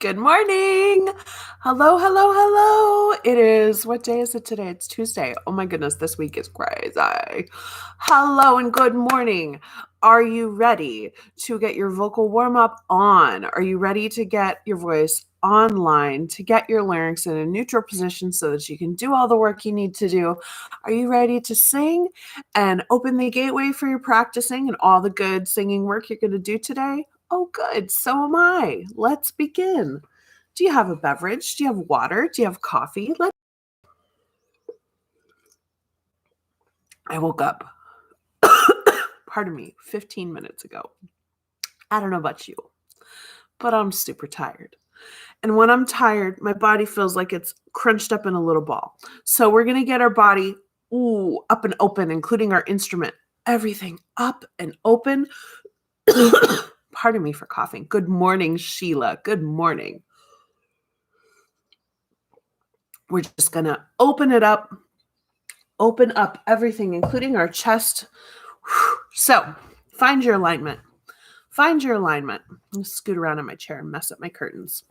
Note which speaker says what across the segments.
Speaker 1: Good morning. Hello, hello, hello. It is, what day is it today? It's Tuesday. Oh my goodness, this week is crazy. Hello and good morning. Are you ready to get your vocal warm up on? Are you ready to get your voice online, to get your larynx in a neutral position so that you can do all the work you need to do? Are you ready to sing and open the gateway for your practicing and all the good singing work you're going to do today? Oh, good. So am I. Let's begin. Do you have a beverage? Do you have water? Do you have coffee? I woke up, pardon me, 15 minutes ago. I don't know about you, but I'm super tired. And when I'm tired, my body feels like it's crunched up in a little ball. So we're going to get our body up and open, including our instrument. Everything up and open. Pardon me for coughing. Good morning, Sheila. Good morning. We're just going to open up everything, including our chest. So find your alignment. Find your alignment. I'm scoot around in my chair and mess up my curtains.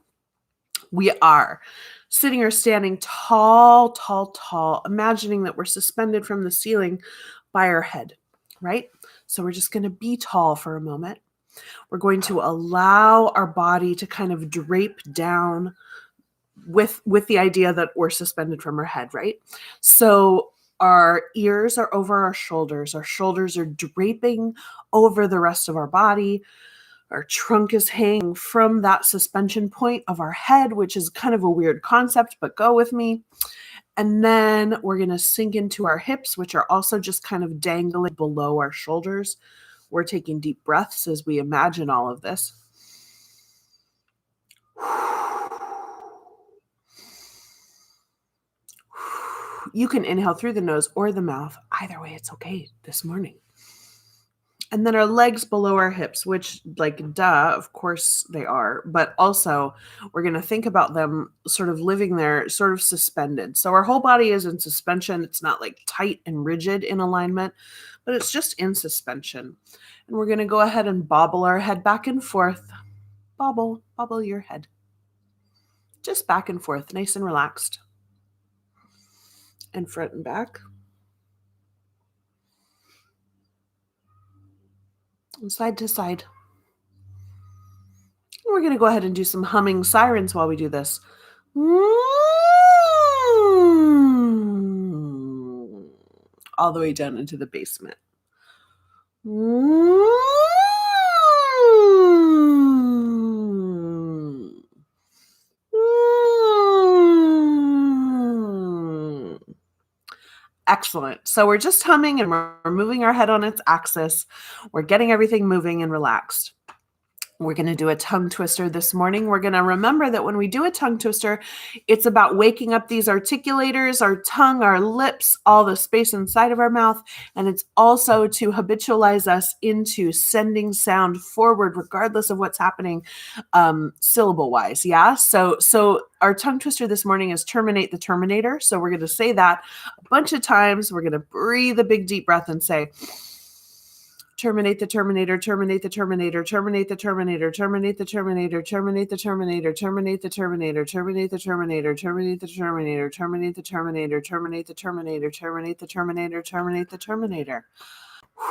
Speaker 1: We are sitting or standing tall, tall, tall, imagining that we're suspended from the ceiling by our head, right? So we're just going to be tall for a moment. We're going to allow our body to kind of drape down with the idea that we're suspended from our head, right? So our ears are over our shoulders are draping over the rest of our body. Our trunk is hanging from that suspension point of our head, which is kind of a weird concept, but go with me. And then we're going to sink into our hips, which are also just kind of dangling below our shoulders. We're taking deep breaths as we imagine all of this. You can inhale through the nose or the mouth. Either way, it's okay this morning. And then our legs below our hips, which, like, duh, of course they are. But also, we're going to think about them sort of living there, sort of suspended. So our whole body is in suspension. It's not like tight and rigid in alignment, but it's just in suspension. And we're going to go ahead and bobble our head back and forth. Bobble your head. Just back and forth, nice and relaxed. And front and back. And side to side. And we're going to go ahead and do some humming sirens while we do this. All the way down into the basement. Excellent. So we're just humming and we're moving our head on its axis. We're getting everything moving and relaxed. We're going to do a tongue twister this morning. We're going to remember that when we do a tongue twister, it's about waking up these articulators, our tongue, our lips, all the space inside of our mouth. And it's also to habitualize us into sending sound forward, regardless of what's happening syllable wise. Yeah. So our tongue twister this morning is terminate the terminator. So we're going to say that a bunch of times. We're going to breathe a big deep breath and say, terminate the terminator, terminate the terminator, terminate the terminator, terminate the terminator, terminate the terminator, terminate the terminator, terminate the terminator, terminate the terminator, terminate the terminator, terminate the terminator, terminate the terminator, terminate the terminator.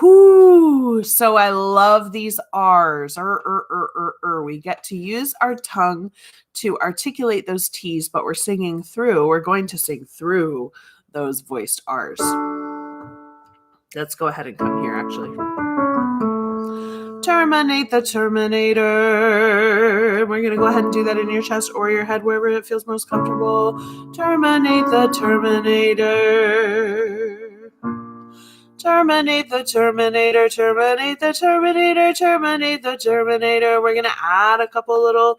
Speaker 1: Whoo! So I love these R's. We get to use our tongue to articulate those T's, but we're singing through. We're going to sing through those voiced R's. Let's go ahead and come here, actually. Terminate the terminator. We're going to go ahead and do that in your chest or your head, wherever it feels most comfortable. Terminate the terminator. Terminate the terminator. Terminate the terminator. Terminate the terminator. We're going to add a couple little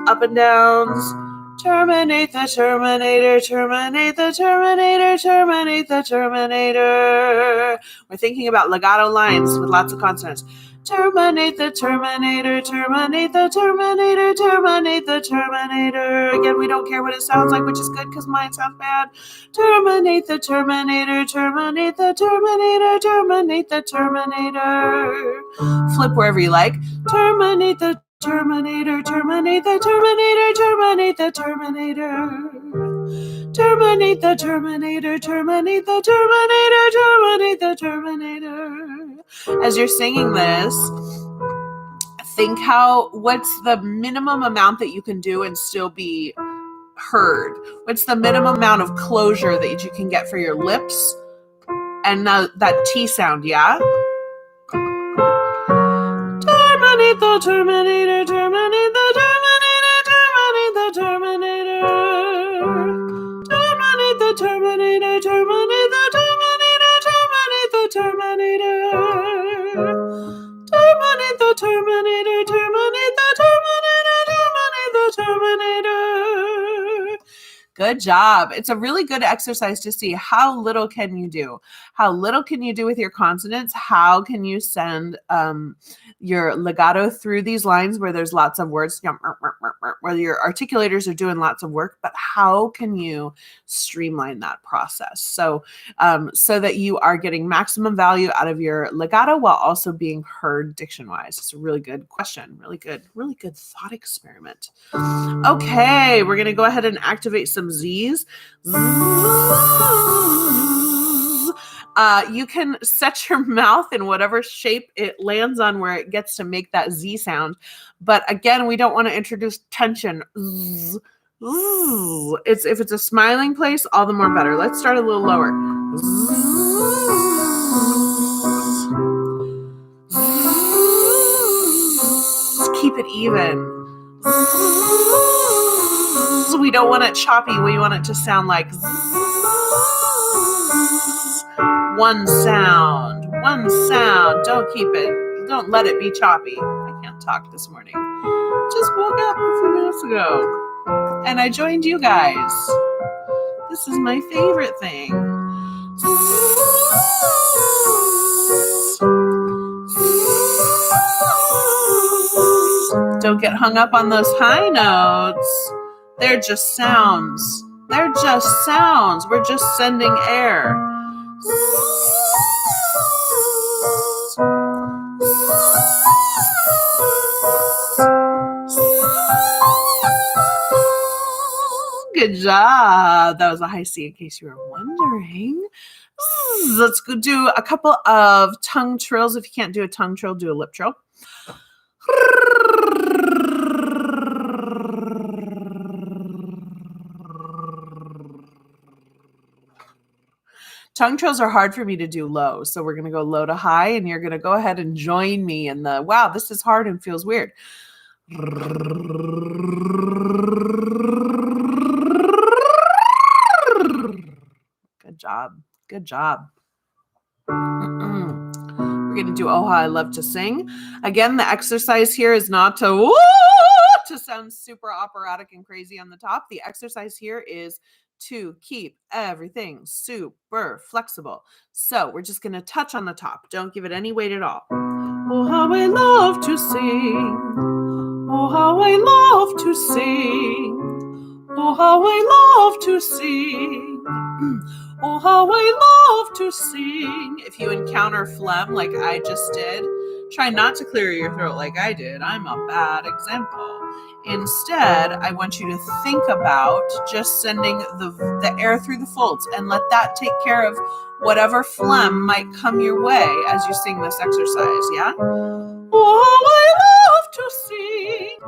Speaker 1: up and downs. Terminate the terminator, terminate the terminator, terminate the terminator. We're thinking about legato lines with lots of consonants. Terminate the terminator, terminate the terminator, terminate the terminator. Again, we don't care what it sounds like, which is good because mine sounds bad. Terminate the terminator, terminate the terminator, terminate the terminator. Flip wherever you like. Terminate the Terminator, terminate the Terminator, terminate the Terminator. Terminate the Terminator, terminate the Terminator, terminate the Terminator. As you're singing this, think what's the minimum amount that you can do and still be heard? What's the minimum amount of closure that you can get for your lips? And that T sound, yeah? Terminate the Terminator, terminate the Terminator, terminate the Terminator. Terminate the Terminator, terminate the Terminator, terminate the Terminator. Terminate the Terminator, terminate the Terminator, terminate the Terminator. Good job. It's a really good exercise to see how little can you do. How little can you do with your consonants? How can you send your legato through these lines where there's lots of words, where your articulators are doing lots of work, but how can you streamline that process? So that you are getting maximum value out of your legato while also being heard diction-wise. It's a really good question. Really good thought experiment. Okay, we're going to go ahead and activate some Z's. You can set your mouth in whatever shape it lands on where it gets to make that Z sound. But again, we don't want to introduce tension. If it's a smiling place, all the more better. Let's start a little lower. Keep it even. We don't want it choppy. We want it to sound like one sound. Don't let it be choppy. I can't talk this morning. Just woke up a few minutes ago and I joined you guys. This is my favorite thing. Don't get hung up on those high notes. They're just sounds. We're just sending air. Good job. That was a high C in case you were wondering. Let's go do a couple of tongue trills. If you can't do a tongue trill, do a lip trill. Tongue trills are hard for me to do low, so we're going to go low to high, and you're going to go ahead and join me in the, wow, this is hard and feels weird. Good job. We're going to do Oh How I Love to Sing. Again, the exercise here is not to sound super operatic and crazy on the top. The exercise here is to keep everything super flexible. So we're just going to touch on the top. Don't give it any weight at all. Oh, how I love to sing. Oh, how I love to sing. Oh, how I love to sing. Oh, how I love to sing. If you encounter phlegm like I just did, try not to clear your throat like I did. I'm a bad example. Instead, I want you to think about just sending the air through the folds and let that take care of whatever phlegm might come your way as you sing this exercise, yeah? Oh, how I love to sing.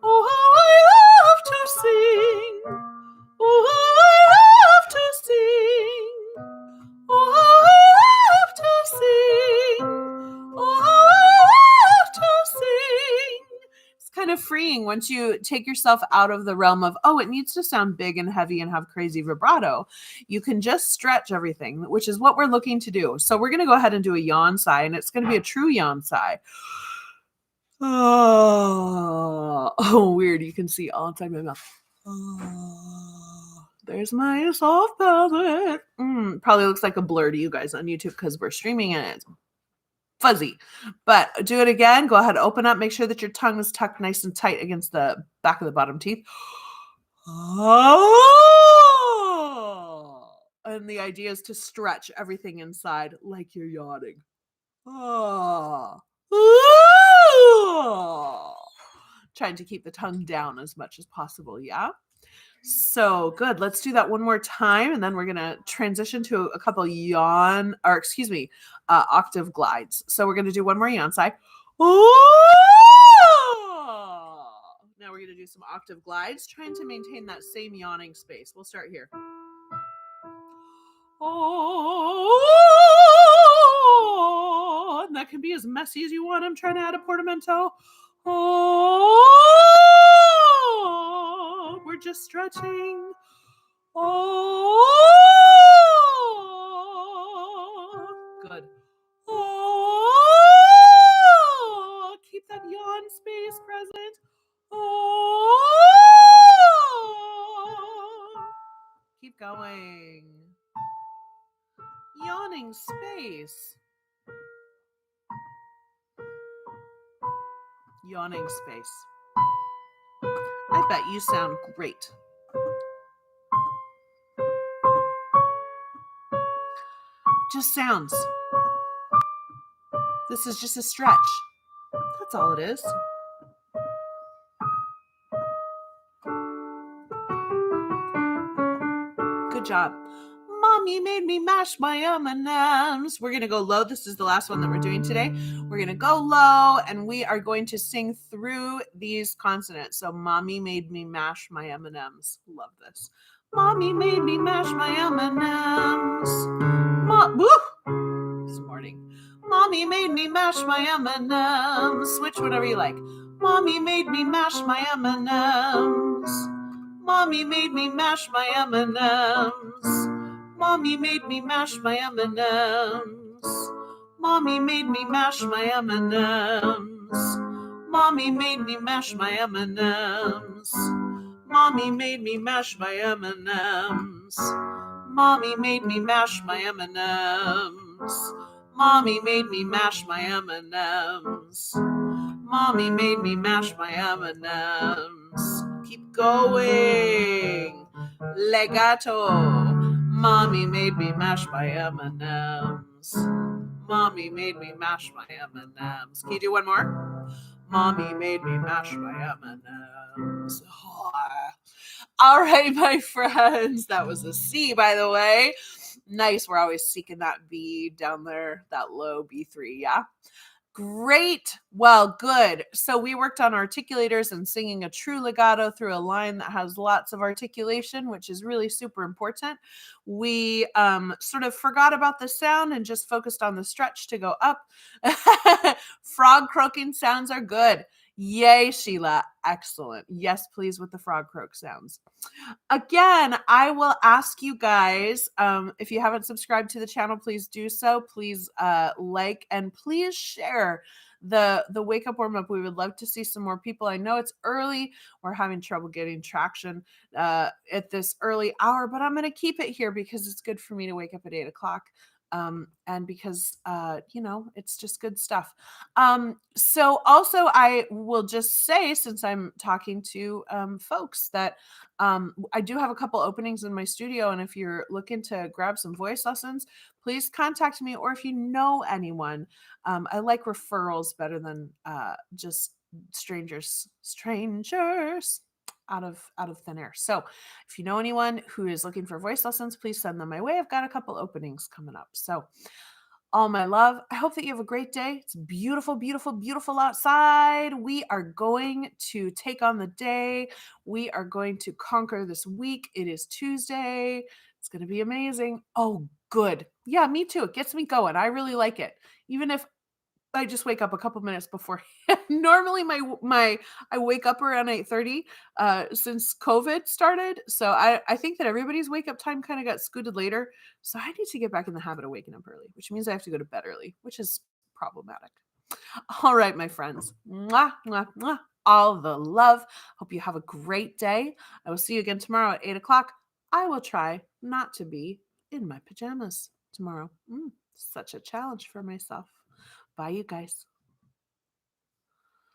Speaker 1: Oh, how I love to sing. Oh, how I love to sing. Oh, how I love to sing. Oh, how I love to sing. It's kind of freeing once you take yourself out of the realm of, oh, it needs to sound big and heavy and have crazy vibrato. You can just stretch everything, which is what we're looking to do. So we're going to go ahead and do a yawn sigh, and it's going to be a true yawn sigh. Oh, weird. You can see all inside my mouth. There's my soft velvet. Probably looks like a blur to you guys on YouTube because we're streaming and it's fuzzy. But do it again. Go ahead, open up. Make sure that your tongue is tucked nice and tight against the back of the bottom teeth. And the idea is to stretch everything inside like you're yawning. trying to keep the tongue down as much as possible. Yeah. So good. Let's do that one more time. And then we're going to transition to a couple octave glides. So we're going to do one more yawn sigh. Now we're going to do some octave glides, trying to maintain that same yawning space. We'll start here. And that can be as messy as you want. I'm trying to add a portamento. We're just stretching. Good. Keep that yawn space present. Keep going. Yawning space. Yawning space. I bet you sound great. Just sounds. This is just a stretch. That's all it is. Good job. Mommy made me mash my M&Ms. We're going to go low. This is the last one that we're doing today. We're going to go low, and we are going to sing through these consonants. So mommy made me mash my M&Ms. Love this. Mommy made me mash my M&Ms. This morning. Mommy made me mash my M&Ms. Switch whatever you like. Mommy made me mash my M&Ms. Mommy made me mash my M&Ms. Mommy made me mash my M&Ms. Mommy made me mash my M&Ms. Mommy made me mash my M&Ms. Mommy made me mash my M&Ms. Mommy made me mash my M&Ms. Mommy made me mash my M&Ms. Mommy made me mash my M&Ms. Keep going. Legato. Mommy made me mash my M&Ms. Mommy made me mash my M&Ms. Can you do one more? Mommy made me mash my M&Ms. Oh. All right, my friends. That was a C, by the way. Nice. We're always seeking that B down there, that low B3. Yeah. Great. Well, good. So we worked on articulators and singing a true legato through a line that has lots of articulation, which is really super important. We sort of forgot about the sound and just focused on the stretch to go up. Frog croaking sounds are good. Yay, Sheila. Excellent. Yes, please, with the frog croak sounds. Again, I will ask you guys, if you haven't subscribed to the channel, please do so. Please like and please share the wake up warm up. We would love to see some more people. I know it's early. We're having trouble getting traction at this early hour, but I'm going to keep it here because it's good for me to wake up at 8 o'clock. And because, it's just good stuff. So also I will just say, since I'm talking to folks, that I do have a couple openings in my studio. And if you're looking to grab some voice lessons, please contact me. Or if you know anyone, I like referrals better than just strangers out of thin air. So if you know anyone who is looking for voice lessons, please send them my way. I've got a couple openings coming up. So all my love, I hope that you have a great day. It's beautiful, beautiful, beautiful outside. We are going to take on the day. We are going to conquer this week. It is Tuesday. It's going to be amazing. Oh, good. Yeah, me too. It gets me going. I really like it. Even if I just wake up a couple minutes before. Normally I wake up around 8:30 since COVID started. So I think that everybody's wake up time kind of got scooted later. So I need to get back in the habit of waking up early, which means I have to go to bed early, which is problematic. All right, my friends. Mwah, mwah, mwah. All the love. Hope you have a great day. I will see you again tomorrow at 8 o'clock. I will try not to be in my pajamas tomorrow. Such a challenge for myself. Bye, you guys.